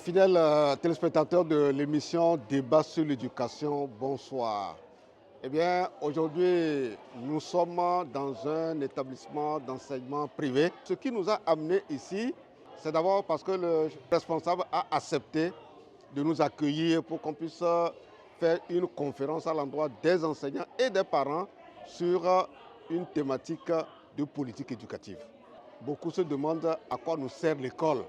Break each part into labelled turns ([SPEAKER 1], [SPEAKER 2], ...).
[SPEAKER 1] Fidèles téléspectateurs de l'émission Débat sur l'éducation, bonsoir. Eh bien, aujourd'hui, nous sommes dans un établissement d'enseignement privé. Ce qui nous a amenés ici, c'est d'abord parce que le responsable a accepté de nous accueillir pour qu'on puisse faire une conférence à l'endroit des enseignants et des parents sur une thématique de politique éducative. Beaucoup se demandent à quoi nous sert l'école.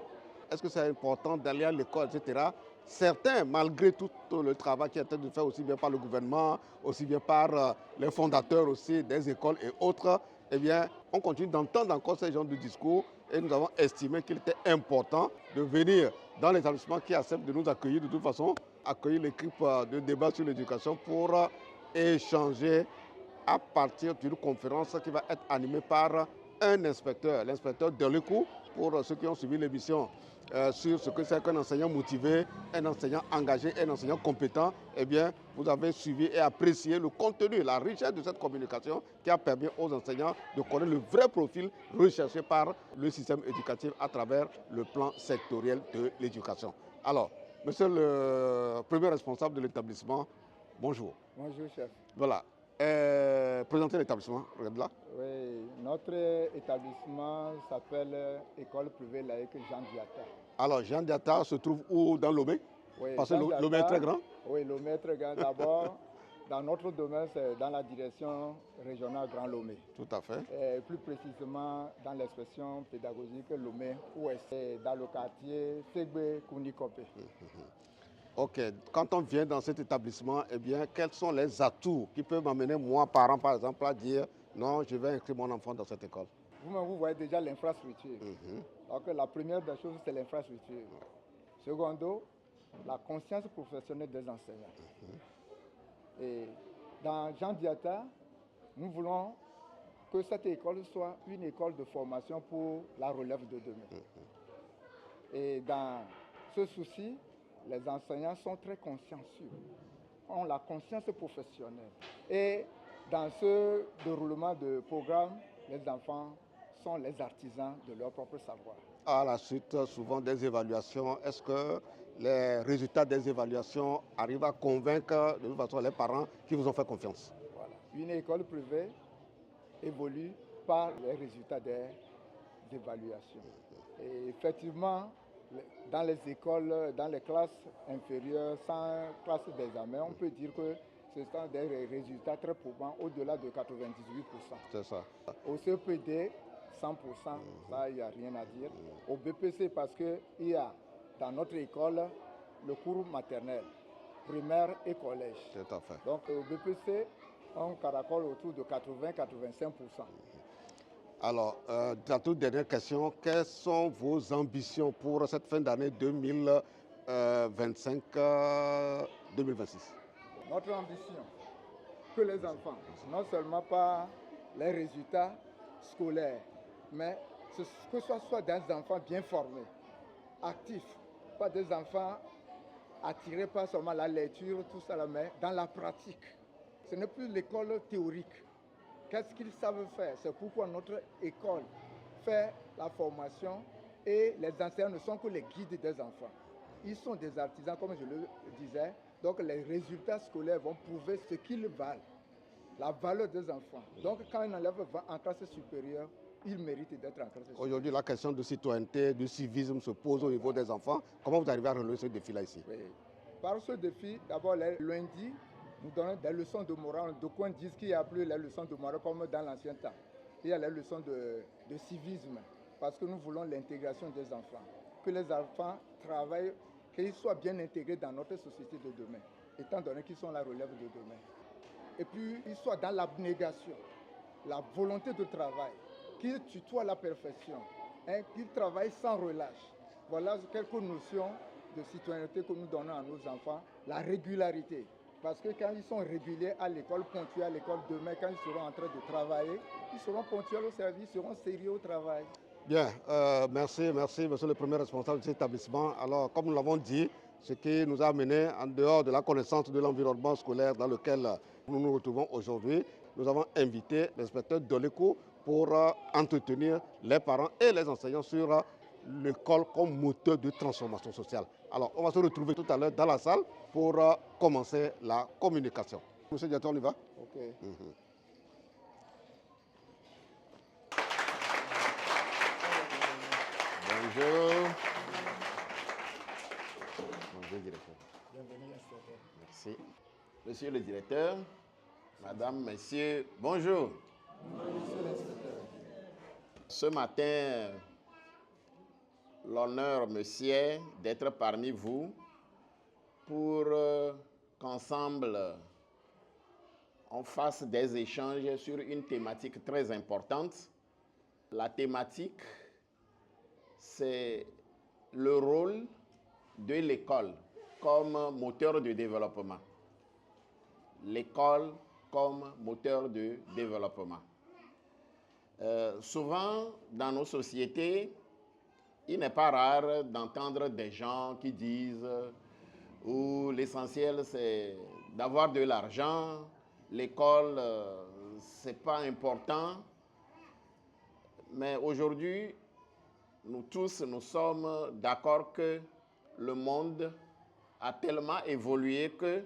[SPEAKER 1] Est-ce que c'est important d'aller à l'école, etc. Certains, malgré tout le travail qui est en train de faire aussi bien par le gouvernement, aussi bien par les fondateurs aussi des écoles et autres, eh bien, on continue d'entendre encore ce genre de discours et nous avons estimé qu'il était important de venir dans l'établissement qui accepte de nous accueillir de toute façon, accueillir l'équipe de débat sur l'éducation pour échanger à partir d'une conférence qui va être animée par un inspecteur, l'inspecteur Delicou, pour ceux qui ont suivi l'émission sur ce que c'est qu'un enseignant motivé, un enseignant engagé, un enseignant compétent. Eh bien, vous avez suivi et apprécié le contenu, la richesse de cette communication qui a permis aux enseignants de connaître le vrai profil recherché par le système éducatif à travers le plan sectoriel de l'éducation. Alors, monsieur le premier responsable de l'établissement, bonjour.
[SPEAKER 2] Bonjour, chef.
[SPEAKER 1] Voilà. Présentez l'établissement, regardez là.
[SPEAKER 2] Oui, notre établissement s'appelle École privée laïque Jean Diatta.
[SPEAKER 1] Alors, Jean Diatta se trouve où dans Lomé?
[SPEAKER 2] Oui,
[SPEAKER 1] Parce que Lomé est très grand.
[SPEAKER 2] Oui, Lomé est très grand. D'abord, dans notre domaine, c'est dans la direction régionale Grand Lomé.
[SPEAKER 1] Tout à fait.
[SPEAKER 2] Et plus précisément, dans l'expression pédagogique Lomé Ouest, dans le quartier Segbe Kounikope.
[SPEAKER 1] Ok, quand on vient dans cet établissement, eh bien, quels sont les atouts qui peuvent m'amener, moi, parent, par exemple, à dire non, je vais inscrire mon enfant dans cette école?
[SPEAKER 2] Vous-même, vous voyez déjà l'infrastructure. Donc, la première des choses, c'est l'infrastructure. Secondo, la conscience professionnelle des enseignants. Et dans Jean Diatta, nous voulons que cette école soit une école de formation pour la relève de demain. Et dans ce souci, les enseignants sont très consciencieux, ont la conscience professionnelle. Et dans ce déroulement de programme, les enfants sont les artisans de leur propre savoir.
[SPEAKER 1] À la suite, souvent des évaluations, est-ce que les résultats des évaluations arrivent à convaincre de toute façon les parents qui vous ont fait confiance?
[SPEAKER 2] Voilà. Une école privée évolue par les résultats des évaluations. Et effectivement, dans les écoles, dans les classes inférieures, sans classe d'examen, on peut dire que ce sont des résultats très probants, au-delà de 98%.
[SPEAKER 1] C'est ça.
[SPEAKER 2] Au CPD, 100%, ça, il n'y a rien à dire. Au BPC, parce qu'il y a dans notre école le cours maternel, primaire et collège.
[SPEAKER 1] Tout à fait.
[SPEAKER 2] Donc au BPC, on caracole autour de 80-85%.
[SPEAKER 1] Alors, la toute dernière question, quelles sont vos ambitions pour cette fin d'année 2025-2026?
[SPEAKER 2] Notre ambition, que les enfants, non seulement par les résultats scolaires, mais que ce soit des enfants bien formés, actifs, pas des enfants attirés par seulement la lecture, tout ça, mais dans la pratique. Ce n'est plus l'école théorique. Qu'est-ce qu'ils savent faire? C'est pourquoi notre école fait la formation et les enseignants ne sont que les guides des enfants. Ils sont des artisans, comme je le disais, donc les résultats scolaires vont prouver ce qu'ils valent, la valeur des enfants. Donc quand un élève va en classe supérieure, il mérite d'être en classe supérieure.
[SPEAKER 1] Aujourd'hui, la question de citoyenneté, de civisme se pose au niveau des enfants. Comment vous arrivez à relever ce défi-là ici?
[SPEAKER 2] Oui. Par ce défi, d'abord les lundis, nous donnons des leçons de morale. D'aucuns disent qu'il n'y a plus les leçons de morale comme dans l'ancien temps. Il y a les leçons de civisme, parce que nous voulons l'intégration des enfants. Que les enfants travaillent, qu'ils soient bien intégrés dans notre société de demain, étant donné qu'ils sont la relève de demain. Et puis, ils soient dans l'abnégation, la volonté de travail, qu'ils tutoient la perfection, qu'ils travaillent sans relâche. Voilà quelques notions de citoyenneté que nous donnons à nos enfants. La régularité. Parce que quand ils sont réguliers à l'école, ponctuels à l'école, demain, quand ils seront en train de travailler, ils seront ponctuels au service, ils seront sérieux au travail.
[SPEAKER 1] Bien, merci, monsieur le premier responsable de cet établissement. Alors, comme nous l'avons dit, ce qui nous a amené en dehors de la connaissance de l'environnement scolaire dans lequel nous nous retrouvons aujourd'hui, nous avons invité l'inspecteur Delicou pour entretenir les parents et les enseignants sur l'école comme moteur de transformation sociale. Alors, on va se retrouver tout à l'heure dans la salle pour commencer la communication. Monsieur Diaton, on y va?
[SPEAKER 2] Ok.
[SPEAKER 3] Bonjour. Bonjour, directeur.
[SPEAKER 2] Bienvenue, inspecteur.
[SPEAKER 3] Merci. Monsieur le directeur, madame, messieurs, bonjour.
[SPEAKER 2] Monsieur l'inspecteur.
[SPEAKER 3] Ce matin, l'honneur me sied d'être parmi vous pour qu'ensemble, on fasse des échanges sur une thématique très importante. La thématique, c'est le rôle de l'école comme moteur de développement. L'école comme moteur de développement. Souvent, dans nos sociétés, il n'est pas rare d'entendre des gens qui disent l'essentiel c'est d'avoir de l'argent, l'école c'est pas important. Mais aujourd'hui, nous tous, nous sommes d'accord que le monde a tellement évolué que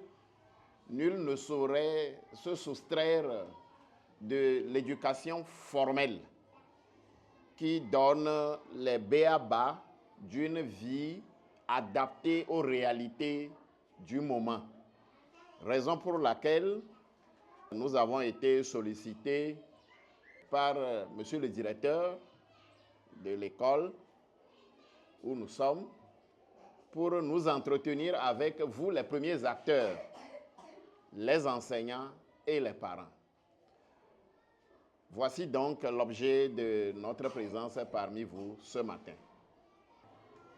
[SPEAKER 3] nul ne saurait se soustraire de l'éducation formelle qui donne les b.a.-ba d'une vie adaptée aux réalités du moment. Raison pour laquelle nous avons été sollicités par monsieur le directeur de l'école où nous sommes pour nous entretenir avec vous, les premiers acteurs, les enseignants et les parents. Voici donc l'objet de notre présence parmi vous ce matin.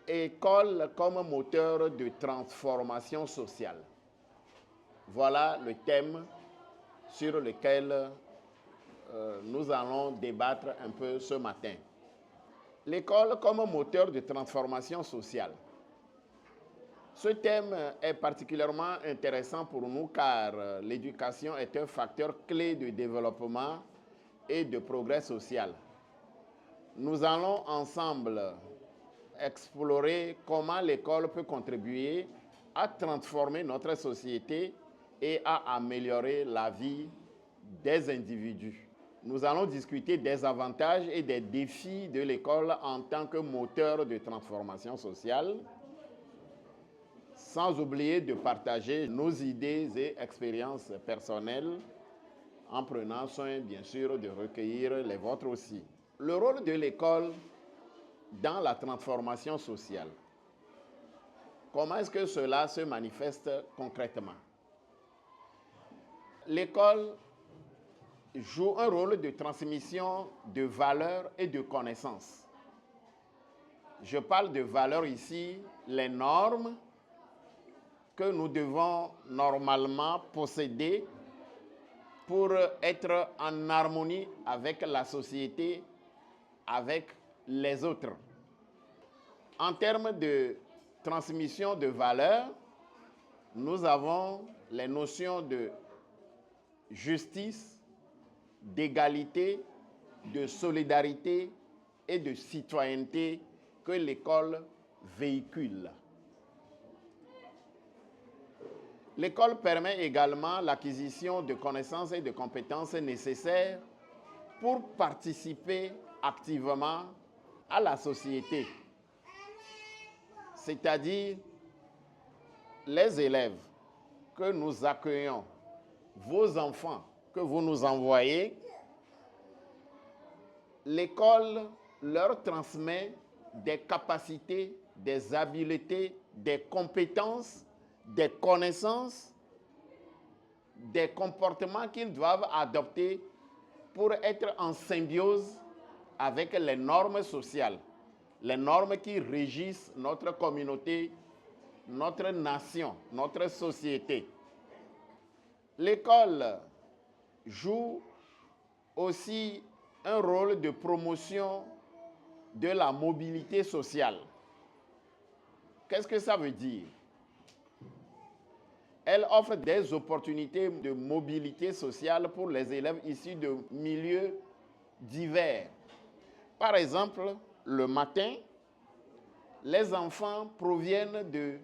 [SPEAKER 3] École comme moteur de transformation sociale. Voilà le thème sur lequel nous allons débattre un peu ce matin. L'école comme moteur de transformation sociale. Ce thème est particulièrement intéressant pour nous car l'éducation est un facteur clé de développement et de progrès social. Nous allons ensemble explorer comment l'école peut contribuer à transformer notre société et à améliorer la vie des individus. Nous allons discuter des avantages et des défis de l'école en tant que moteur de transformation sociale, sans oublier de partager nos idées et expériences personnelles, en prenant soin, bien sûr, de recueillir les vôtres aussi. Le rôle de l'école dans la transformation sociale. Comment est-ce que cela se manifeste concrètement? L'école joue un rôle de transmission de valeurs et de connaissances. Je parle de valeurs ici, les normes que nous devons normalement posséder pour être en harmonie avec la société, avec les autres. En termes de transmission de valeurs, nous avons les notions de justice, d'égalité, de solidarité et de citoyenneté que l'école véhicule. L'école permet également l'acquisition de connaissances et de compétences nécessaires pour participer activement à la société. C'est-à-dire les élèves que nous accueillons, vos enfants que vous nous envoyez, l'école leur transmet des capacités, des habiletés, des compétences, des connaissances, des comportements qu'ils doivent adopter pour être en symbiose avec les normes sociales, les normes qui régissent notre communauté, notre nation, notre société. L'école joue aussi un rôle de promotion de la mobilité sociale. Qu'est-ce que ça veut dire? Elle offre des opportunités de mobilité sociale pour les élèves issus de milieux divers. Par exemple, le matin, les enfants proviennent de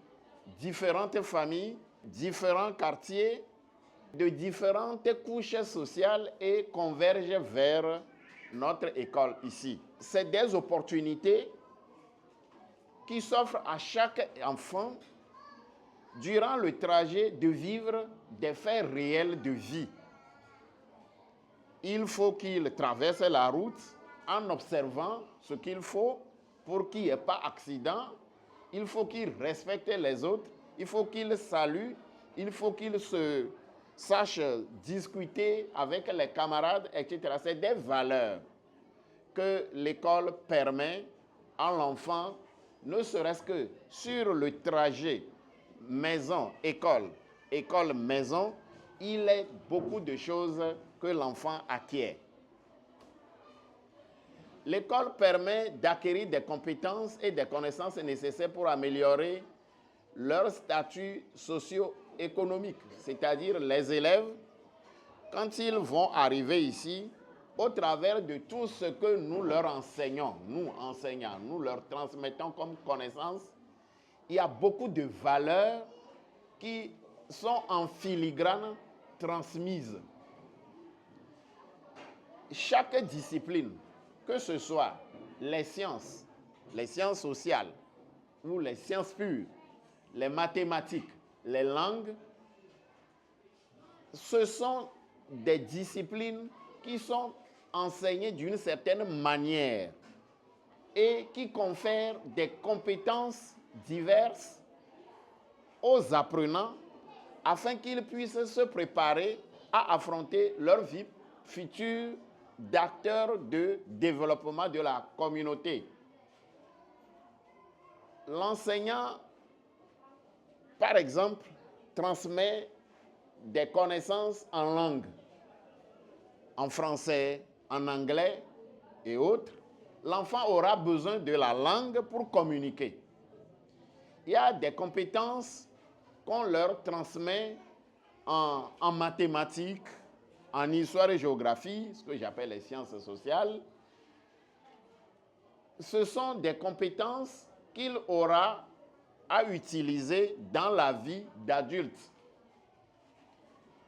[SPEAKER 3] différentes familles, différents quartiers, de différentes couches sociales et convergent vers notre école ici. C'est des opportunités qui s'offrent à chaque enfant durant le trajet de vivre des faits réels de vie. Il faut qu'il traverse la route en observant ce qu'il faut pour qu'il n'y ait pas d'accident. Il faut qu'il respecte les autres. Il faut qu'il salue. Il faut qu'il se sache discuter avec les camarades, etc. C'est des valeurs que l'école permet à l'enfant, ne serait-ce que sur le trajet maison-école, école-maison, il y a beaucoup de choses que l'enfant acquiert. L'école permet d'acquérir des compétences et des connaissances nécessaires pour améliorer leur statut socio-économique. C'est-à-dire les élèves, quand ils vont arriver ici, au travers de tout ce que nous leur enseignons, nous enseignants, nous leur transmettons comme connaissances, il y a beaucoup de valeurs qui sont en filigrane transmises. Chaque discipline, que ce soit les sciences sociales ou les sciences pures, les mathématiques, les langues, ce sont des disciplines qui sont enseignées d'une certaine manière et qui confèrent des compétences diverses aux apprenants afin qu'ils puissent se préparer à affronter leur vie future d'acteurs de développement de la communauté. L'enseignant, par exemple, transmet des connaissances en langue, en français, en anglais et autres. L'enfant aura besoin de la langue pour communiquer. Il y a des compétences qu'on leur transmet en mathématiques, en histoire et géographie, ce que j'appelle les sciences sociales. Ce sont des compétences qu'il aura à utiliser dans la vie d'adulte.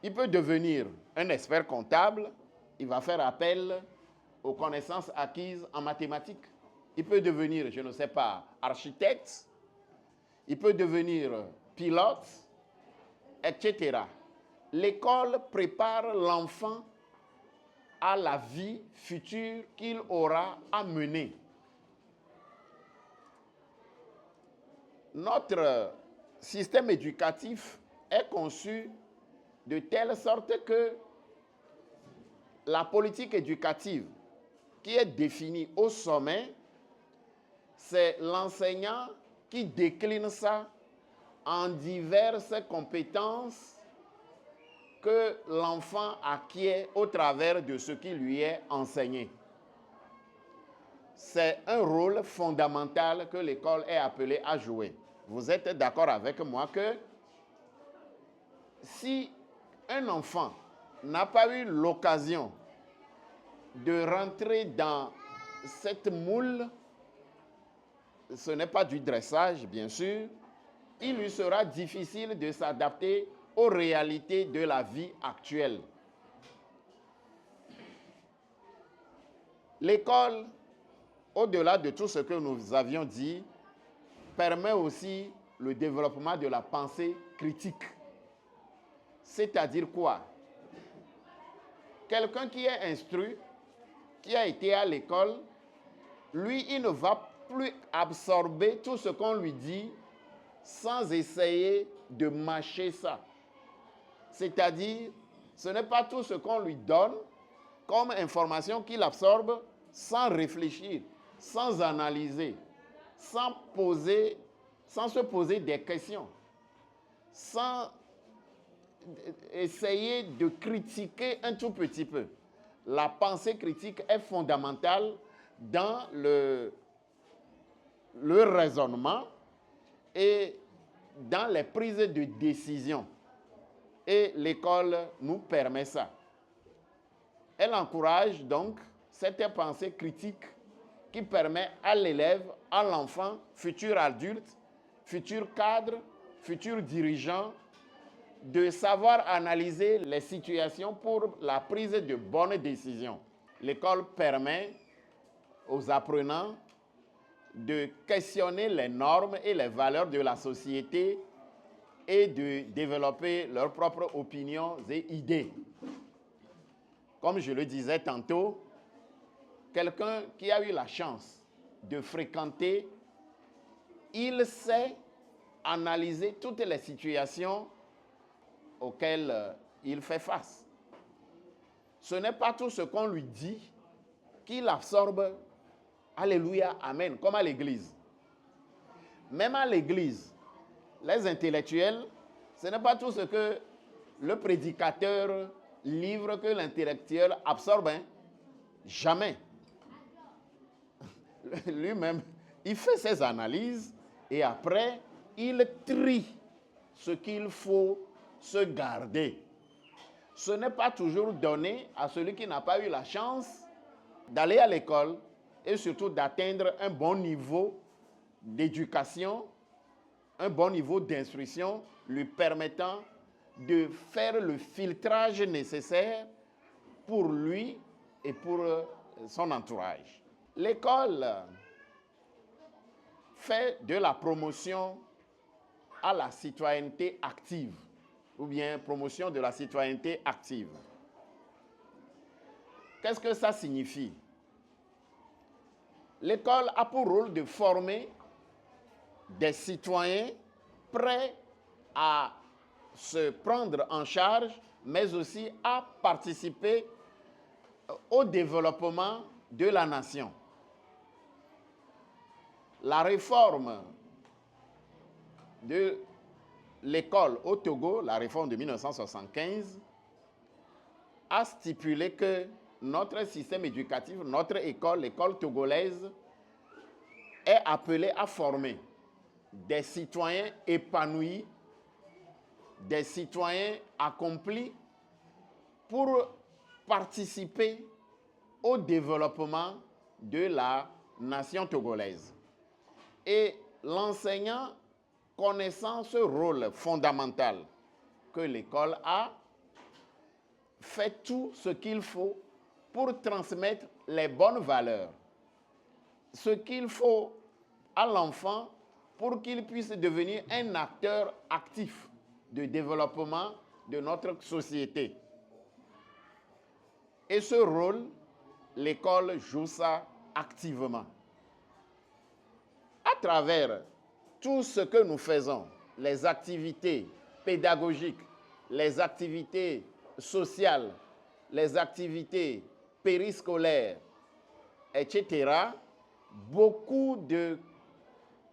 [SPEAKER 3] Il peut devenir un expert comptable, il va faire appel aux connaissances acquises en mathématiques. Il peut devenir, je ne sais pas, architecte, il peut devenir pilote, etc. L'école prépare l'enfant à la vie future qu'il aura à mener. Notre système éducatif est conçu de telle sorte que la politique éducative qui est définie au sommet, c'est l'enseignant qui décline ça en diverses compétences que l'enfant acquiert au travers de ce qui lui est enseigné. C'est un rôle fondamental que l'école est appelée à jouer. Vous êtes d'accord avec moi que si un enfant n'a pas eu l'occasion de rentrer dans cette moule, ce n'est pas du dressage, bien sûr, il lui sera difficile de s'adapter aux réalités de la vie actuelle. L'école, au-delà de tout ce que nous avions dit, permet aussi le développement de la pensée critique. C'est-à-dire quoi? Quelqu'un qui est instruit, qui a été à l'école, lui, il ne va plus absorber tout ce qu'on lui dit sans essayer de mâcher ça. C'est-à-dire, ce n'est pas tout ce qu'on lui donne comme information qu'il absorbe sans réfléchir, sans analyser, sans se poser des questions, sans essayer de critiquer un tout petit peu. La pensée critique est fondamentale dans le raisonnement et dans les prises de décision. Et l'école nous permet ça. Elle encourage donc cette pensée critique qui permet à l'élève, à l'enfant, futur adulte, futur cadre, futur dirigeant, de savoir analyser les situations pour la prise de bonnes décisions. L'école permet aux apprenants de questionner les normes et les valeurs de la société et de développer leurs propres opinions et idées. Comme je le disais tantôt, quelqu'un qui a eu la chance de fréquenter, il sait analyser toutes les situations auxquelles il fait face. Ce n'est pas tout ce qu'on lui dit qu'il absorbe, alléluia, amen, comme à l'église. Même à l'église, les intellectuels, ce n'est pas tout ce que le prédicateur livre que l'intellectuel absorbe, hein? Jamais. Lui-même, il fait ses analyses et après, il trie ce qu'il faut se garder. Ce n'est pas toujours donné à celui qui n'a pas eu la chance d'aller à l'école et surtout d'atteindre un bon niveau d'éducation, un bon niveau d'instruction, lui permettant de faire le filtrage nécessaire pour lui et pour son entourage. L'école fait de la promotion à la citoyenneté active, ou bien promotion de la citoyenneté active. Qu'est-ce que ça signifie? L'école a pour rôle de former des citoyens prêts à se prendre en charge, mais aussi à participer au développement de la nation. La réforme de l'école au Togo, la réforme de 1975, a stipulé que notre système éducatif, notre école, l'école togolaise, est appelée à former des citoyens épanouis, des citoyens accomplis pour participer au développement de la nation togolaise. Et l'enseignant, connaissant ce rôle fondamental que l'école a, fait tout ce qu'il faut pour transmettre les bonnes valeurs, ce qu'il faut à l'enfant pour qu'il puisse devenir un acteur actif de développement de notre société. Et ce rôle, l'école joue ça activement. À travers tout ce que nous faisons, les activités pédagogiques, les activités sociales, les activités périscolaires, etc., beaucoup de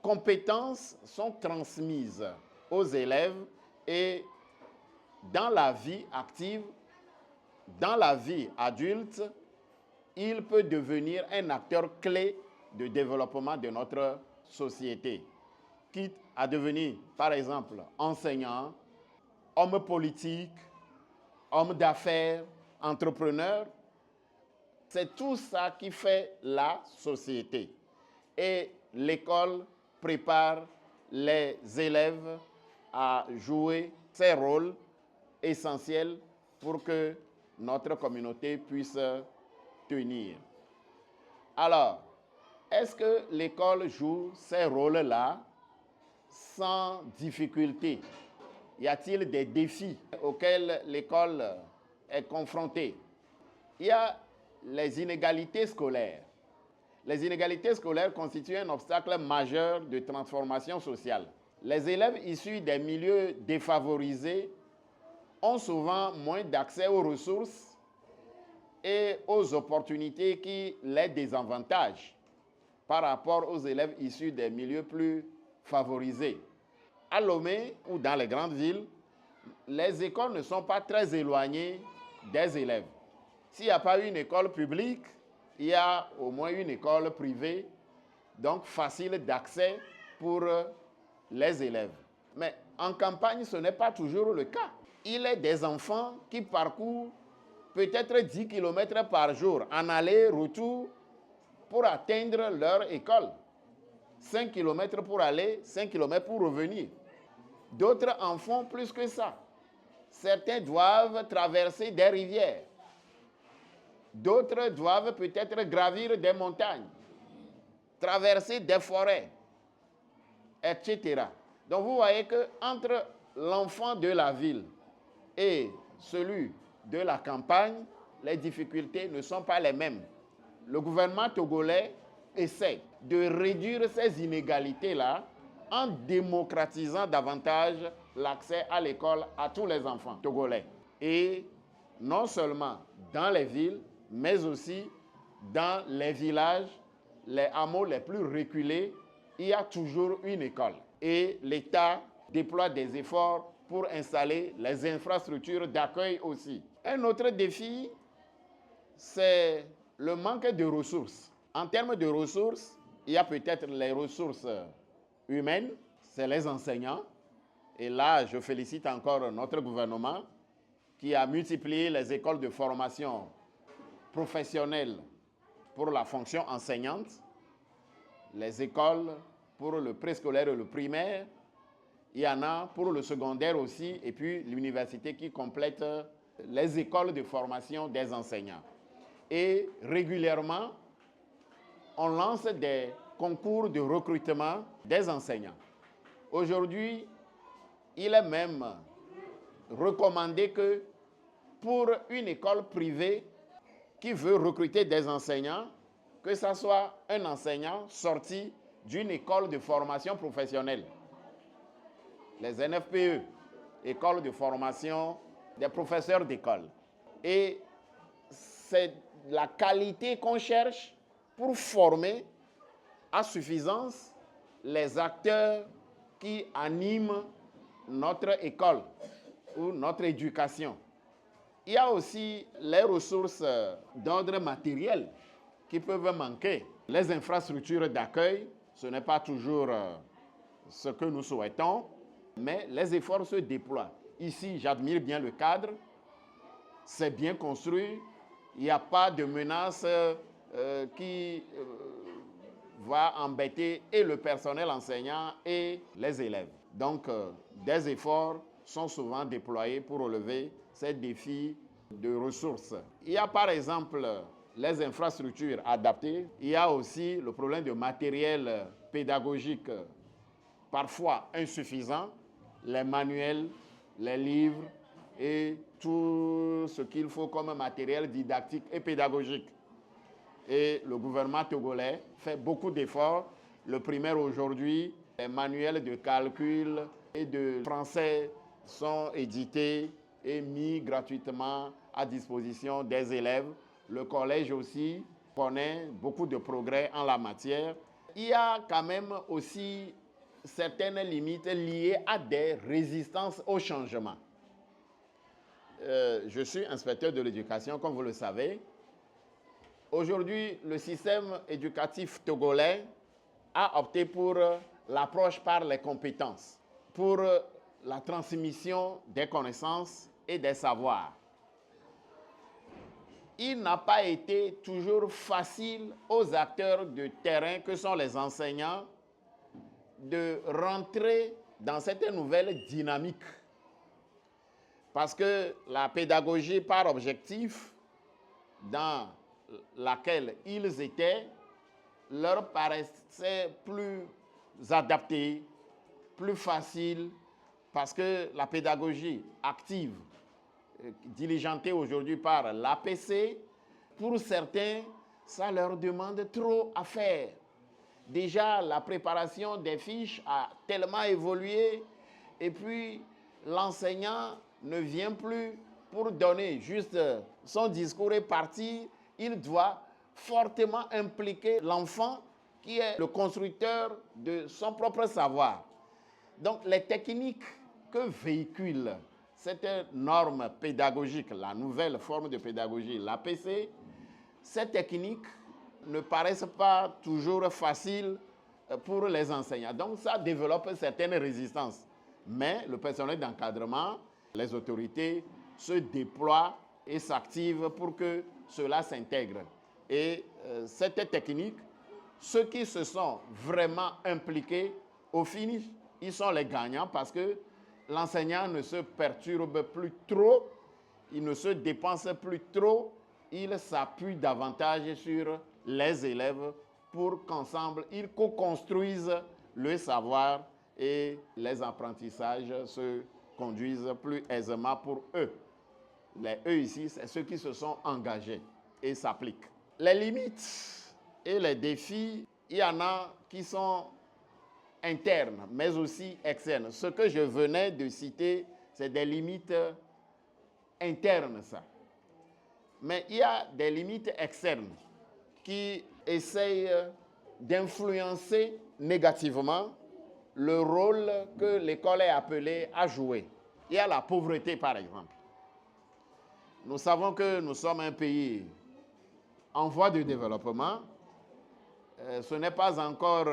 [SPEAKER 3] compétences sont transmises aux élèves et dans la vie active, dans la vie adulte, il peut devenir un acteur clé de développement de notre société, quitte à devenir, par exemple, enseignant, homme politique, homme d'affaires, entrepreneur. C'est tout ça qui fait la société. Et l'école prépare les élèves à jouer ces rôles essentiels pour que notre communauté puisse tenir. Alors, est-ce que l'école joue ces rôles-là sans difficulté? Y a-t-il des défis auxquels l'école est confrontée? Il y a les inégalités scolaires. Les inégalités scolaires constituent un obstacle majeur de transformation sociale. Les élèves issus des milieux défavorisés ont souvent moins d'accès aux ressources et aux opportunités qui les désavantagent par rapport aux élèves issus des milieux plus favorisés. À Lomé ou dans les grandes villes, les écoles ne sont pas très éloignées des élèves. S'il n'y a pas une école publique, il y a au moins une école privée, donc facile d'accès pour les élèves. Mais en campagne, ce n'est pas toujours le cas. Il y a des enfants qui parcourent peut-être 10 km par jour en aller-retour pour atteindre leur école. 5 km pour aller, 5 km pour revenir. D'autres en font plus que ça. Certains doivent traverser des rivières. D'autres doivent peut-être gravir des montagnes, traverser des forêts, etc. Donc vous voyez qu'entre l'enfant de la ville et celui de la campagne, les difficultés ne sont pas les mêmes. Le gouvernement togolais essaie de réduire ces inégalités-là en démocratisant davantage l'accès à l'école à tous les enfants togolais. Et non seulement dans les villes, mais aussi dans les villages, les hameaux les plus reculés, il y a toujours une école. Et l'État déploie des efforts pour installer les infrastructures d'accueil aussi. Un autre défi, c'est le manque de ressources. En termes de ressources, il y a peut-être les ressources humaines, c'est les enseignants. Et là, je félicite encore notre gouvernement qui a multiplié les écoles de formation professionnelle pour la fonction enseignante, les écoles pour le préscolaire et le primaire. Il y en a pour le secondaire aussi, et puis l'université qui complète les écoles de formation des enseignants. Et régulièrement, on lance des concours de recrutement des enseignants. Aujourd'hui, il est même recommandé que pour une école privée qui veut recruter des enseignants, que ce soit un enseignant sorti d'une école de formation professionnelle. Les NFPE, écoles de formation des professeurs d'école. Et c'est la qualité qu'on cherche pour former à suffisance les acteurs qui animent notre école ou notre éducation. Il y a aussi les ressources d'ordre matériel qui peuvent manquer. Les infrastructures d'accueil, ce n'est pas toujours ce que nous souhaitons, mais les efforts se déploient. Ici, j'admire bien le cadre, c'est bien construit, il n'y a pas de menace qui va embêter et le personnel enseignant et les élèves. Donc, des efforts sont souvent déployés pour relever ces défis de ressources. Il y a par exemple les infrastructures adaptées. Il y a aussi le problème de matériel pédagogique parfois insuffisant, les manuels, les livres et tout ce qu'il faut comme matériel didactique et pédagogique. Et le gouvernement togolais fait beaucoup d'efforts. Le primaire aujourd'hui, les manuels de calcul et de français sont édités et mis gratuitement à disposition des élèves. Le collège aussi connaît beaucoup de progrès en la matière. Il y a quand même aussi certaines limites liées à des résistances au changement. Je suis inspecteur de l'éducation, comme vous le savez. Aujourd'hui, le système éducatif togolais a opté pour l'approche par les compétences, pour la transmission des connaissances et des savoirs. Il n'a pas été toujours facile aux acteurs de terrain que sont les enseignants de rentrer dans cette nouvelle dynamique. Parce que la pédagogie par objectif dans laquelle ils étaient leur paraissait plus adaptée, plus facile, parce que la pédagogie active, diligentée aujourd'hui par l'APC, pour certains, ça leur demande trop à faire. Déjà, la préparation des fiches a tellement évolué et puis l'enseignant ne vient plus pour donner juste son discours et partir. Il doit fortement impliquer l'enfant qui est le constructeur de son propre savoir. Donc, les techniques que véhicule cette norme pédagogique, la nouvelle forme de pédagogie, l'APC, ces techniques ne paraissent pas toujours faciles pour les enseignants. Donc, ça développe certaines résistances. Mais le personnel d'encadrement, les autorités se déploient et s'activent pour que cela s'intègre. Et cette technique, ceux qui se sont vraiment impliqués, au finish, ils sont les gagnants parce que l'enseignant ne se perturbe plus trop, il ne se dépense plus trop, il s'appuie davantage sur les élèves pour qu'ensemble, ils co-construisent le savoir et les apprentissages se conduisent plus aisément pour eux. Les eux ici, c'est ceux qui se sont engagés et s'appliquent. Les limites et les défis, il y en a qui sont internes, mais aussi externes. Ce que je venais de citer, c'est des limites internes, ça. Mais il y a des limites externes qui essayent d'influencer négativement le rôle que l'école est appelée à jouer. Il y a la pauvreté, par exemple. Nous savons que nous sommes un pays en voie de développement. Ce n'est pas encore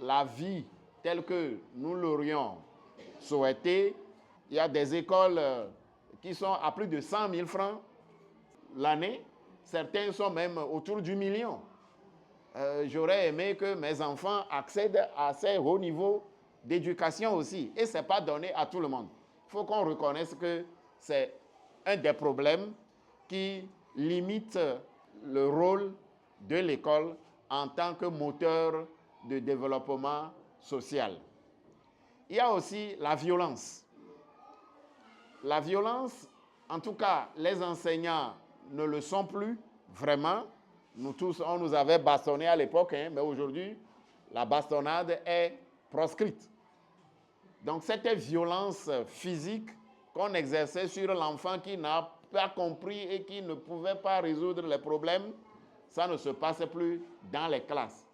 [SPEAKER 3] la vie telle que nous l'aurions souhaité. Il y a des écoles qui sont à plus de 100 000 francs l'année. Certains sont même autour du million. J'aurais aimé que mes enfants accèdent à ces hauts niveaux d'éducation aussi. Et ce n'est pas donné à tout le monde. Il faut qu'on reconnaisse que c'est un des problèmes qui limite le rôle de l'école en tant que moteur de développement social. Il y a aussi la violence. La violence, en tout cas, les enseignants ne le sont plus vraiment. Nous tous, on nous avait bastonné à l'époque, mais aujourd'hui, la bastonnade est proscrite. Donc, cette violence physique qu'on exerçait sur l'enfant qui n'a pas compris et qui ne pouvait pas résoudre les problèmes, ça ne se passe plus dans les classes.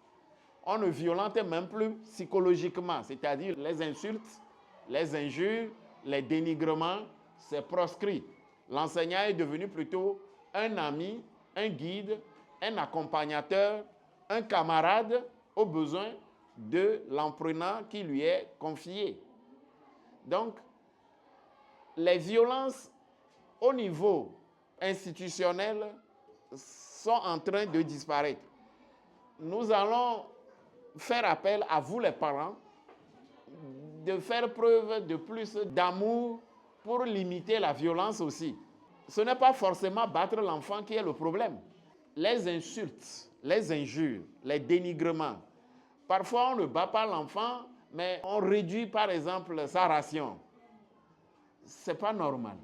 [SPEAKER 3] On ne violente même plus psychologiquement, c'est-à-dire les insultes, les injures, les dénigrements, c'est proscrit. L'enseignant est devenu plutôt un ami, un guide, un accompagnateur, un camarade au besoin de l'apprenant qui lui est confié. Donc, les violences au niveau institutionnel sont en train de disparaître. Nous allons faire appel à vous les parents de faire preuve de plus d'amour pour limiter la violence aussi. Ce n'est pas forcément battre l'enfant qui est le problème. Les insultes, les injures, les dénigrements. Parfois, on ne bat pas l'enfant, mais on réduit par exemple sa ration. Ce n'est pas normal.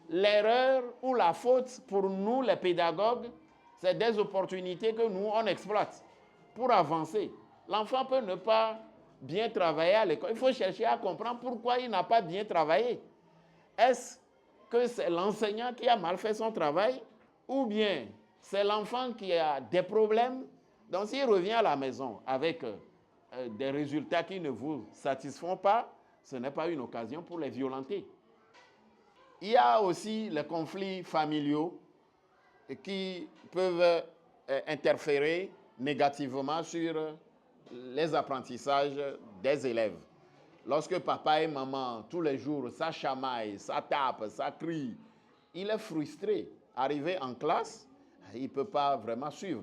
[SPEAKER 3] L'erreur ou la faute pour nous, les pédagogues, c'est des opportunités que nous, on exploite pour avancer. L'enfant peut ne pas bien travailler à l'école. Il faut chercher à comprendre pourquoi il n'a pas bien travaillé. Est-ce que c'est l'enseignant qui a mal fait son travail ou bien c'est l'enfant qui a des problèmes? Donc s'il revient à la maison avec des résultats qui ne vous satisfont pas, ce n'est pas une occasion pour les violenter. Il y a aussi les conflits familiaux qui peuvent interférer négativement sur les apprentissages des élèves. Lorsque papa et maman, tous les jours, ça chamaille, ça tape, ça crie, il est frustré. Arrivé en classe, il ne peut pas vraiment suivre.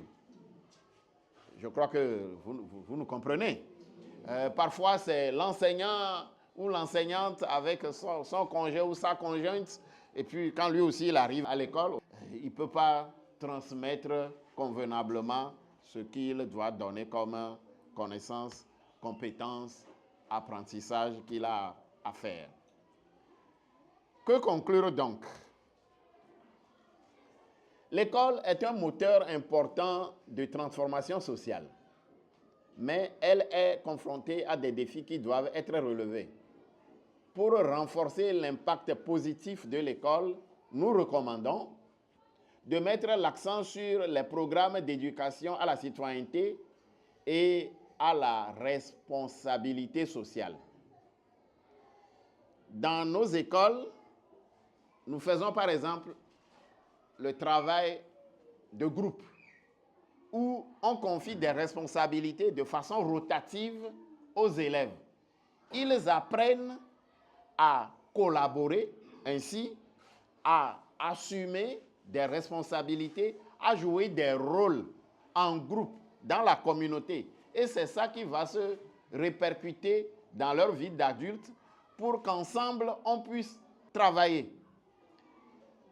[SPEAKER 3] Je crois que vous nous comprenez. Parfois, c'est l'enseignant ou l'enseignante avec son conjoint ou sa conjointe, et puis quand lui aussi il arrive à l'école, il ne peut pas transmettre convenablement ce qu'il doit donner comme connaissance, compétence, apprentissage qu'il a à faire. Que conclure donc? L'école est un moteur important de transformation sociale, mais elle est confrontée à des défis qui doivent être relevés. Pour renforcer l'impact positif de l'école, nous recommandons de mettre l'accent sur les programmes d'éducation à la citoyenneté et à la responsabilité sociale. Dans nos écoles, nous faisons par exemple le travail de groupe où on confie des responsabilités de façon rotative aux élèves. Ils apprennent à collaborer, ainsi à assumer des responsabilités, à jouer des rôles en groupe dans la communauté. Et c'est ça qui va se répercuter dans leur vie d'adulte pour qu'ensemble, on puisse travailler.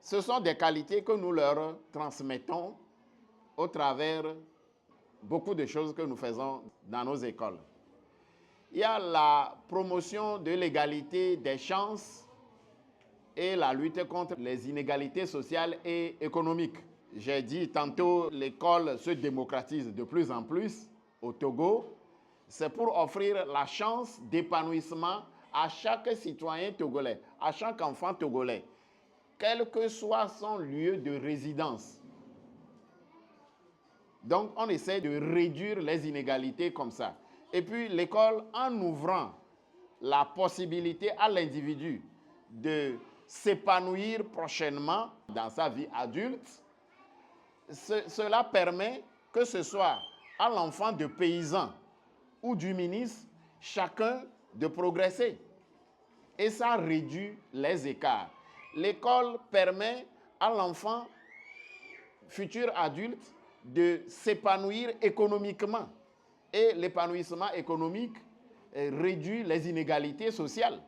[SPEAKER 3] Ce sont des qualités que nous leur transmettons au travers beaucoup de choses que nous faisons dans nos écoles. Il y a la promotion de l'égalité des chances et la lutte contre les inégalités sociales et économiques. J'ai dit tantôt, l'école se démocratise de plus en plus au Togo. C'est pour offrir la chance d'épanouissement à chaque citoyen togolais, à chaque enfant togolais, quel que soit son lieu de résidence. Donc, on essaie de réduire les inégalités comme ça. Et puis, l'école, en ouvrant la possibilité à l'individu de s'épanouir prochainement dans sa vie adulte, cela permet que ce soit à l'enfant de paysan ou du ministre, chacun de progresser. Et ça réduit les écarts. L'école permet à l'enfant futur adulte de s'épanouir économiquement. Et l'épanouissement économique réduit les inégalités sociales.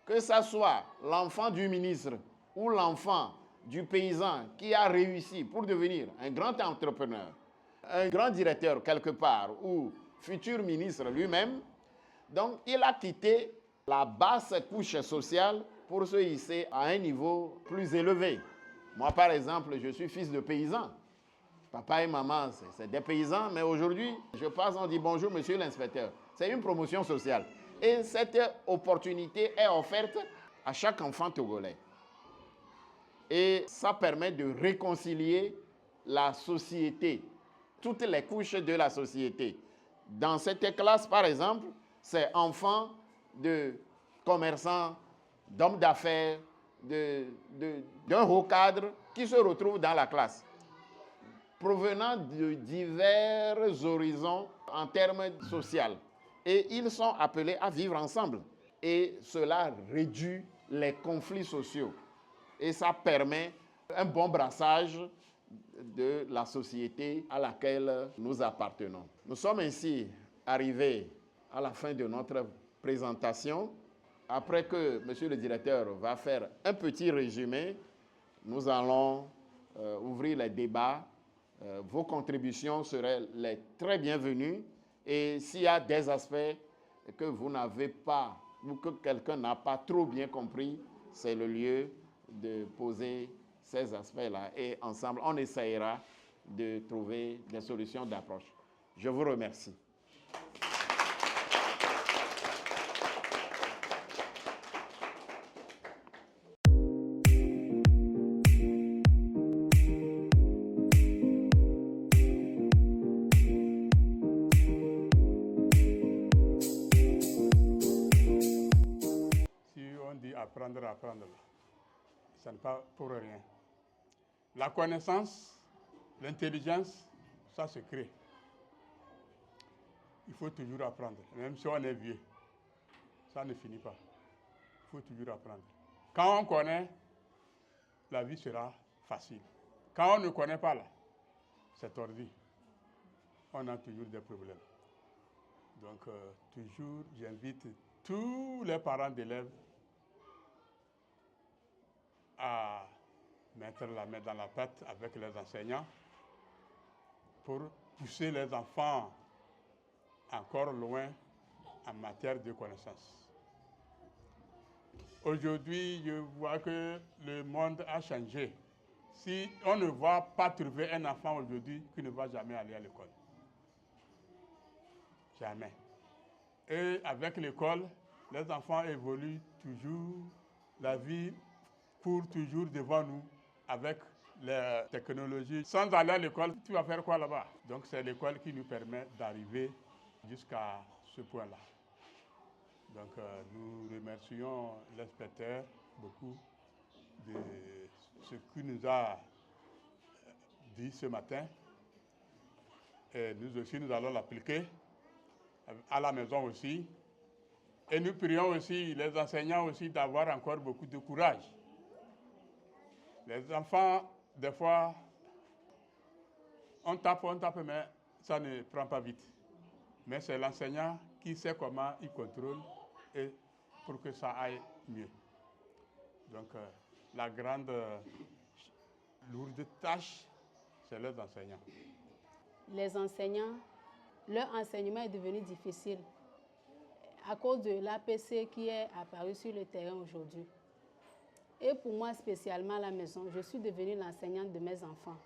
[SPEAKER 3] Que ce soit l'enfant du ministre ou l'enfant du paysan qui a réussi pour devenir un grand entrepreneur, un grand directeur quelque part ou futur ministre lui-même, donc il a quitté la basse couche sociale pour se hisser à un niveau plus élevé. Moi, par exemple, je suis fils de paysan. Papa et maman, c'est des paysans, mais aujourd'hui, je passe, on dit bonjour, monsieur l'inspecteur. C'est une promotion sociale. Et cette opportunité est offerte à chaque enfant togolais. Et ça permet de réconcilier la société, toutes les couches de la société. Dans cette classe, par exemple, c'est enfants de commerçants, d'hommes d'affaires, d'un haut cadre qui se retrouvent dans la classe, provenant de divers horizons en termes sociaux. Et ils sont appelés à vivre ensemble. Et cela réduit les conflits sociaux. Et ça permet un bon brassage de la société à laquelle nous appartenons. Nous sommes ainsi arrivés à la fin de notre présentation. Après que M. le directeur va faire un petit résumé, nous allons ouvrir les débats. Vos contributions seraient les très bienvenues. Et s'il y a des aspects que vous n'avez pas ou que quelqu'un n'a pas trop bien compris, c'est le lieu de poser ces aspects-là. Et ensemble, on essaiera de trouver des solutions d'approche. Je vous remercie.
[SPEAKER 4] Apprendre, ça n'est pas pour rien. La connaissance, l'intelligence, ça se crée. Il faut toujours apprendre, même si on est vieux. Ça ne finit pas. Il faut toujours apprendre. Quand on connaît, la vie sera facile. Quand on ne connaît pas, là, c'est tordu. On a toujours des problèmes. Donc, toujours, j'invite tous les parents d'élèves à mettre la main dans la pâte avec les enseignants pour pousser les enfants encore loin en matière de connaissances. Aujourd'hui, je vois que le monde a changé. Si on ne va pas trouver un enfant aujourd'hui qui ne va jamais aller à l'école. Jamais. Et avec l'école, les enfants évoluent toujours, la vie court toujours devant nous avec les technologies. Sans aller à l'école, tu vas faire quoi là-bas? Donc c'est l'école qui nous permet d'arriver jusqu'à ce point-là. Donc nous remercions l'inspecteur beaucoup de ce qu'il nous a dit ce matin. Et nous aussi, nous allons l'appliquer à la maison aussi. Et nous prions aussi les enseignants aussi d'avoir encore beaucoup de courage. Les enfants, des fois, On tape, mais ça ne prend pas vite. Mais c'est l'enseignant qui sait comment il contrôle et pour que ça aille mieux. Donc, la grande lourde tâche, c'est les enseignants.
[SPEAKER 5] Les enseignants, leur enseignement est devenu difficile à cause de l'APC qui est apparu sur le terrain aujourd'hui. Et pour moi spécialement à la maison, je suis devenue l'enseignante de mes enfants.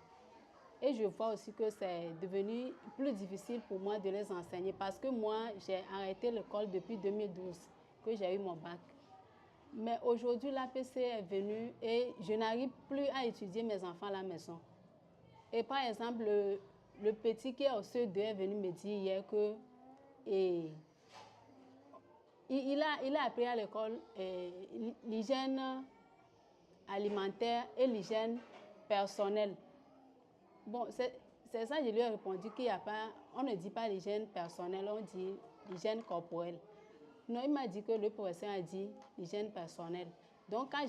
[SPEAKER 5] Et je vois aussi que c'est devenu plus difficile pour moi de les enseigner parce que moi, j'ai arrêté l'école depuis 2012, que j'ai eu mon bac. Mais aujourd'hui, l'APC est venue et je n'arrive plus à étudier mes enfants à la maison. Et par exemple, le petit qui est au CE2 est venu me dire hier que il a appris à l'école l'hygiène alimentaire et l'hygiène personnelle. Bon, c'est ça, je lui ai répondu qu'il n'y a pas, on ne dit pas l'hygiène personnelle, on dit l'hygiène corporelle. Non, il m'a dit que le professeur a dit l'hygiène personnelle. Donc, quand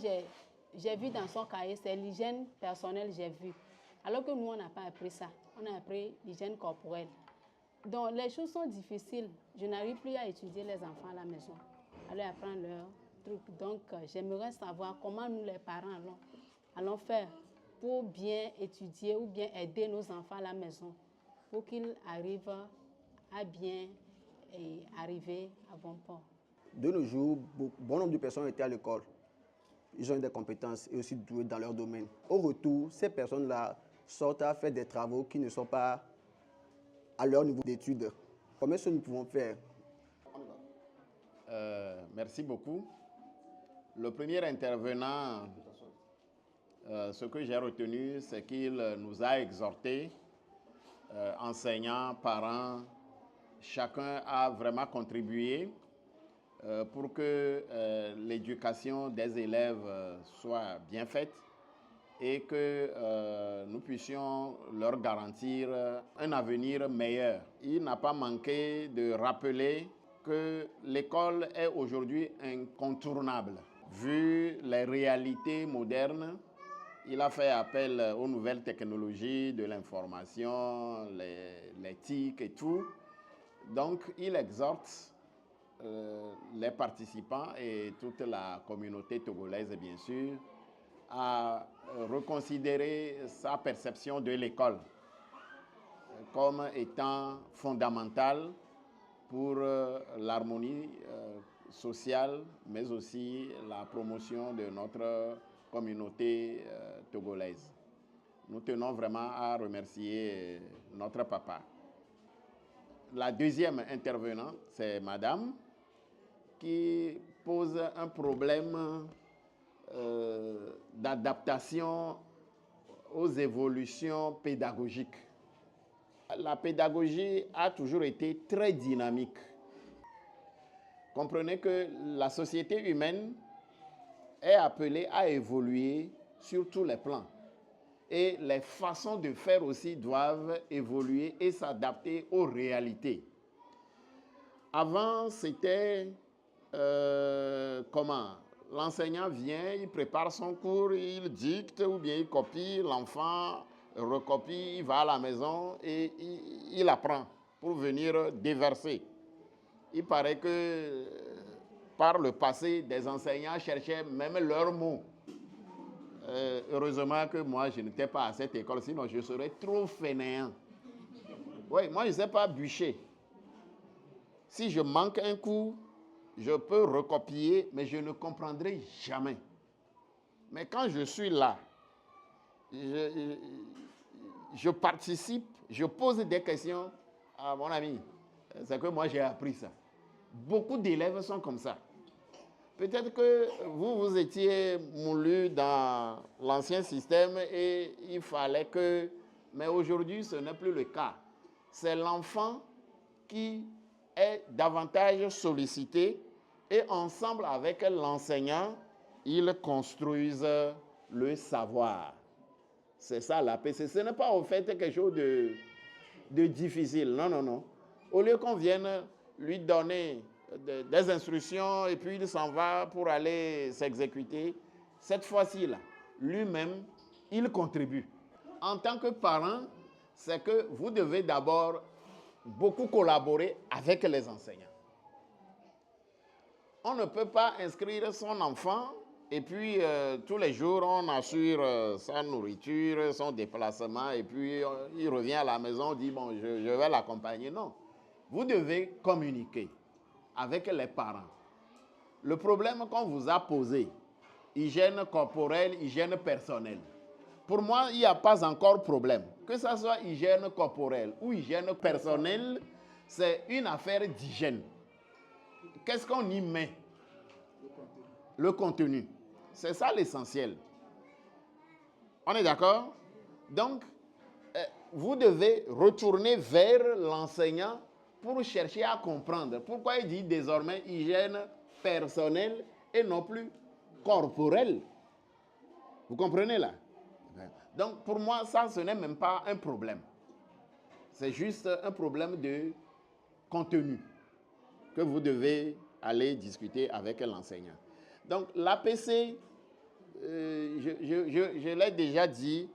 [SPEAKER 5] j'ai vu dans son cahier, c'est l'hygiène personnelle, j'ai vu. Alors que nous, on n'a pas appris ça. On a appris l'hygiène corporelle. Donc, les choses sont difficiles. Je n'arrive plus à étudier les enfants à la maison, à leur apprendre leurs trucs. Donc, j'aimerais savoir comment nous, les parents, allons faire pour bien étudier ou bien aider nos enfants à la maison, pour qu'ils arrivent à bien arriver à bon port.
[SPEAKER 6] De nos jours, bon nombre de personnes étaient à l'école. Ils ont des compétences et aussi doués dans leur domaine. Au retour, ces personnes-là sortent à faire des travaux qui ne sont pas à leur niveau d'études. Comment est-ce que nous pouvons faire?
[SPEAKER 3] Merci beaucoup. Le premier intervenant, ce que j'ai retenu, c'est qu'il nous a exhortés, enseignants, parents, chacun a vraiment contribué pour que l'éducation des élèves soit bien faite et que nous puissions leur garantir un avenir meilleur. Il n'a pas manqué de rappeler que l'école est aujourd'hui incontournable. Vu les réalités modernes, il a fait appel aux nouvelles technologies de l'information, les TIC et tout. Donc, il exhorte les participants et toute la communauté togolaise, bien sûr, à reconsidérer sa perception de l'école comme étant fondamentale pour l'harmonie sociale, mais aussi la promotion de notre communauté togolaise. Nous tenons vraiment à remercier notre papa. La deuxième intervenante, c'est madame, qui pose un problème d'adaptation aux évolutions pédagogiques. La pédagogie a toujours été très dynamique. Comprenez que la société humaine est appelée à évoluer sur tous les plans. Et les façons de faire aussi doivent évoluer et s'adapter aux réalités. Avant, c'était comment? L'enseignant vient, il prépare son cours, il dicte ou bien il copie, l'enfant recopie, il va à la maison et il apprend pour venir déverser. Il paraît que par le passé, des enseignants cherchaient même leurs mots. Heureusement que moi, je n'étais pas à cette école, sinon je serais trop fainéant. Oui, moi, je ne sais pas bûcher. Si je manque un coup, je peux recopier, mais je ne comprendrai jamais. Mais quand je suis là, je participe, je pose des questions à mon ami. C'est que moi, j'ai appris ça. Beaucoup d'élèves sont comme ça. Peut-être que vous étiez moulu dans l'ancien système et il fallait que... Mais aujourd'hui, ce n'est plus le cas. C'est l'enfant qui est davantage sollicité et ensemble avec l'enseignant, ils construisent le savoir. C'est ça l'APC. Ce n'est pas au fait quelque chose de difficile. Non, non, non. Au lieu qu'on vienne lui donner des instructions et puis il s'en va pour aller s'exécuter, cette fois-ci, là, lui-même, il contribue. En tant que parent, c'est que vous devez d'abord beaucoup collaborer avec les enseignants. On ne peut pas inscrire son enfant et puis tous les jours on assure sa nourriture, son déplacement et puis il revient à la maison, on dit bon je vais l'accompagner. Non, vous devez communiquer avec les parents. Le problème qu'on vous a posé, hygiène corporelle, hygiène personnelle. Pour moi, il n'y a pas encore problème. Que ce soit hygiène corporelle ou hygiène personnelle, c'est une affaire d'hygiène. Qu'est-ce qu'on y met? Le contenu. C'est ça l'essentiel. On est d'accord? Donc, vous devez retourner vers l'enseignant pour chercher à comprendre. Pourquoi il dit désormais hygiène personnelle et non plus corporelle? Vous comprenez là? Donc, pour moi, ça, ce n'est même pas un problème. C'est juste un problème de contenu que vous devez aller discuter avec l'enseignant. Donc, l'APC, je l'ai déjà dit,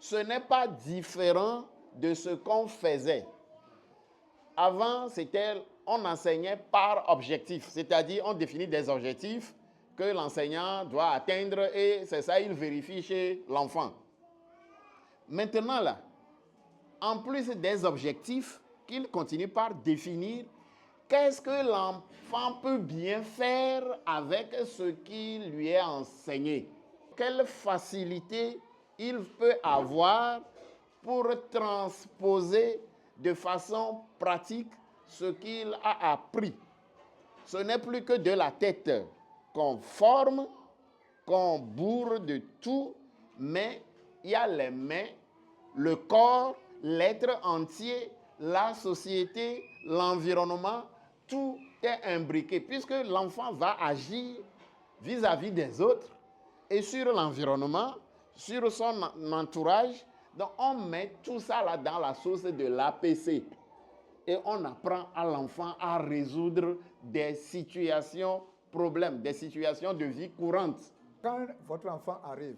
[SPEAKER 3] ce n'est pas différent de ce qu'on faisait. Avant, on enseignait par objectif, c'est-à-dire on définit des objectifs que l'enseignant doit atteindre et c'est ça, il vérifie chez l'enfant. Maintenant, là, en plus des objectifs qu'il continue par définir, qu'est-ce que l'enfant peut bien faire avec ce qui lui est enseigné? Quelle facilité il peut avoir pour transposer de façon pratique ce qu'il a appris? Ce n'est plus que de la tête qu'on forme, qu'on bourre de tout, mais il y a les mains, le corps, l'être entier, la société, l'environnement, tout est imbriqué puisque l'enfant va agir vis-à-vis des autres et sur l'environnement, sur son entourage. Donc on met tout ça là dans la sauce de l'APC et on apprend à l'enfant à résoudre des situations problèmes, des situations de vie courante.
[SPEAKER 2] Quand votre enfant arrive,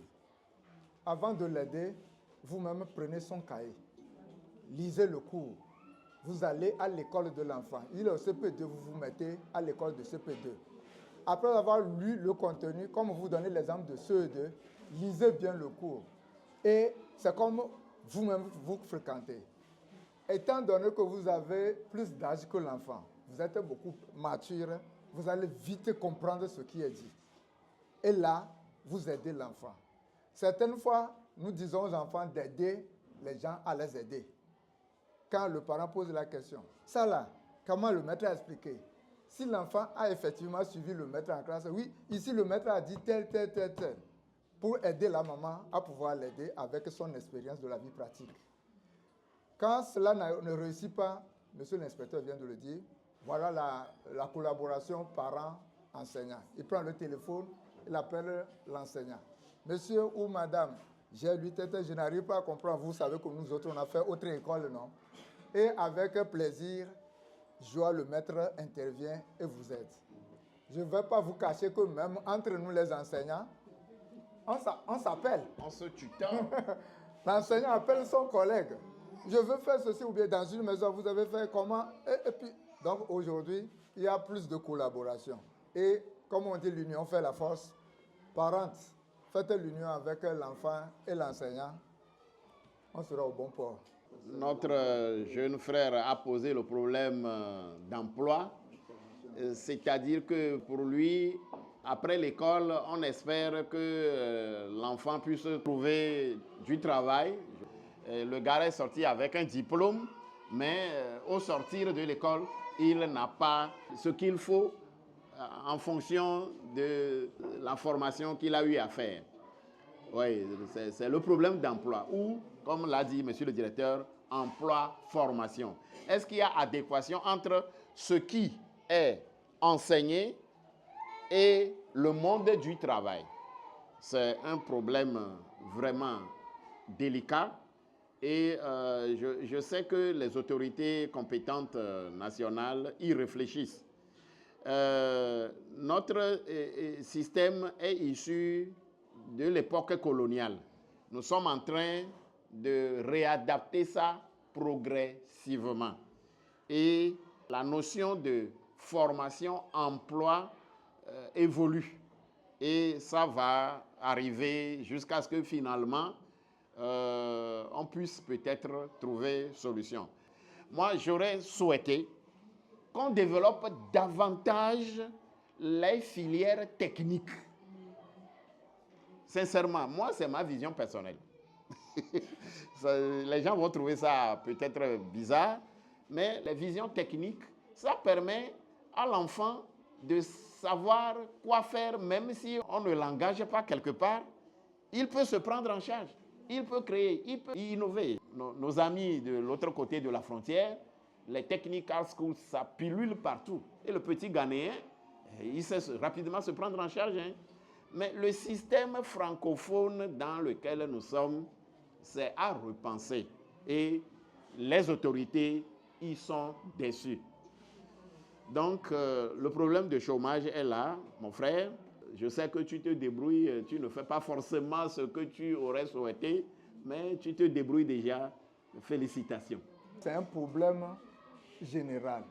[SPEAKER 2] avant de l'aider, vous-même prenez son cahier, lisez le cours. Vous allez à l'école de l'enfant. Il est au CP2, vous vous mettez à l'école de CP2. Après avoir lu le contenu, comme vous donnez l'exemple de CE2, lisez bien le cours. Et c'est comme vous-même vous fréquentez. Étant donné que vous avez plus d'âge que l'enfant, vous êtes beaucoup mature, vous allez vite comprendre ce qui est dit. Et là, vous aidez l'enfant. Certaines fois, nous disons aux enfants d'aider les gens à les aider. Quand le parent pose la question, ça là, comment le maître a expliqué? Si l'enfant a effectivement suivi le maître en classe, oui, ici le maître a dit tel, pour aider la maman à pouvoir l'aider avec son expérience de la vie pratique. Quand cela ne réussit pas, monsieur l'inspecteur vient de le dire, voilà la collaboration parent-enseignant. Il prend le téléphone, il appelle l'enseignant. Monsieur ou madame, j'ai lu tête, je n'arrive pas à comprendre. Vous savez que nous autres, on a fait autre école, non? Et avec plaisir, Joie, le maître, intervient et vous aide. Je ne vais pas vous cacher que même entre nous les enseignants, on s'appelle.
[SPEAKER 3] On se tutoie.
[SPEAKER 2] L'enseignant appelle son collègue. Je veux faire ceci ou bien dans une maison, vous avez fait comment? Et puis, donc aujourd'hui, il y a plus de collaboration. Et comme on dit, l'union fait la force. Parents, faites l'union avec l'enfant et l'enseignant. On sera au bon port.
[SPEAKER 3] Notre jeune frère a posé le problème d'emploi. C'est-à-dire que pour lui, après l'école, on espère que l'enfant puisse trouver du travail. Le gars est sorti avec un diplôme, mais au sortir de l'école, il n'a pas ce qu'il faut en fonction de la formation qu'il a eu à faire. Oui, c'est le problème d'emploi. Ou, comme l'a dit monsieur le directeur, emploi-formation. Est-ce qu'il y a adéquation entre ce qui est enseigné et le monde du travail? C'est un problème vraiment délicat et je sais que les autorités compétentes nationales y réfléchissent. Notre système est issu de l'époque coloniale. Nous sommes en train de réadapter ça progressivement. Et la notion de formation-emploi évolue. Et ça va arriver jusqu'à ce que finalement, on puisse peut-être trouver solution. Moi, j'aurais souhaité qu'on développe davantage les filières techniques. Sincèrement, moi, c'est ma vision personnelle. Les gens vont trouver ça peut-être bizarre, mais les visions techniques, ça permet à l'enfant de savoir quoi faire, même si on ne l'engage pas quelque part. Il peut se prendre en charge, il peut créer, il peut innover. Nos amis de l'autre côté de la frontière, les technical schools, ça pilule partout. Et le petit Ghanéen, il sait rapidement se prendre en charge. Hein. Mais le système francophone dans lequel nous sommes, c'est à repenser. Et les autorités y sont déçues. Donc, le problème de chômage est là, mon frère. Je sais que tu te débrouilles, tu ne fais pas forcément ce que tu aurais souhaité, mais tu te débrouilles déjà. Félicitations.
[SPEAKER 2] C'est un problème général.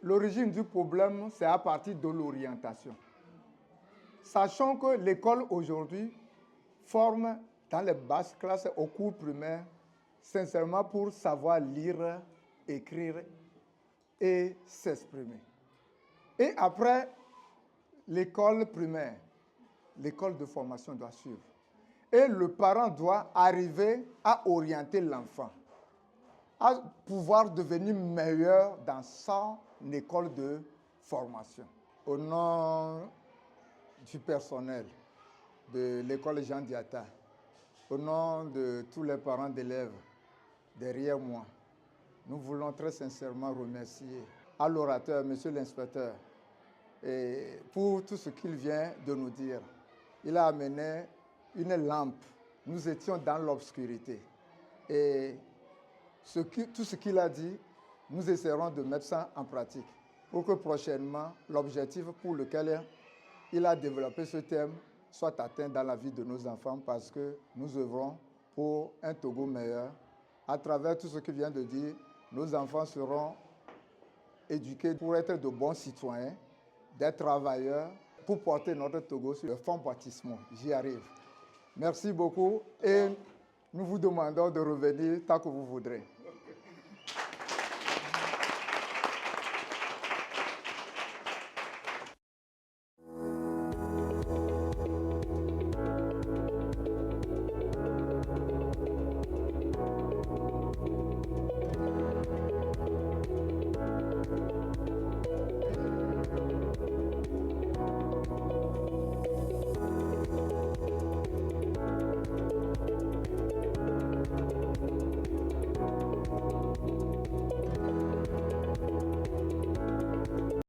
[SPEAKER 2] L'origine du problème, c'est à partir de l'orientation. Sachant que l'école aujourd'hui forme dans les basses classes au cours primaire, sincèrement pour savoir lire, écrire et s'exprimer. Et après l'école primaire, l'école de formation doit suivre. Et le parent doit arriver à orienter l'enfant, à pouvoir devenir meilleur dans son école de formation. Au nom du personnel de l'école Jean Diatta, au nom de tous les parents d'élèves derrière moi, nous voulons très sincèrement remercier à l'orateur, monsieur l'inspecteur, et pour tout ce qu'il vient de nous dire. Il a amené une lampe. Nous étions dans l'obscurité. Et tout ce qu'il a dit, nous essaierons de mettre ça en pratique pour que prochainement, l'objectif pour lequel il a développé ce thème soit atteint dans la vie de nos enfants parce que nous œuvrons pour un Togo meilleur. À travers tout ce qu'il vient de dire, nos enfants seront éduqués pour être de bons citoyens, des travailleurs, pour porter notre Togo sur le fond baptismaux. J'y arrive. Merci beaucoup et nous vous demandons de revenir tant que vous voudrez.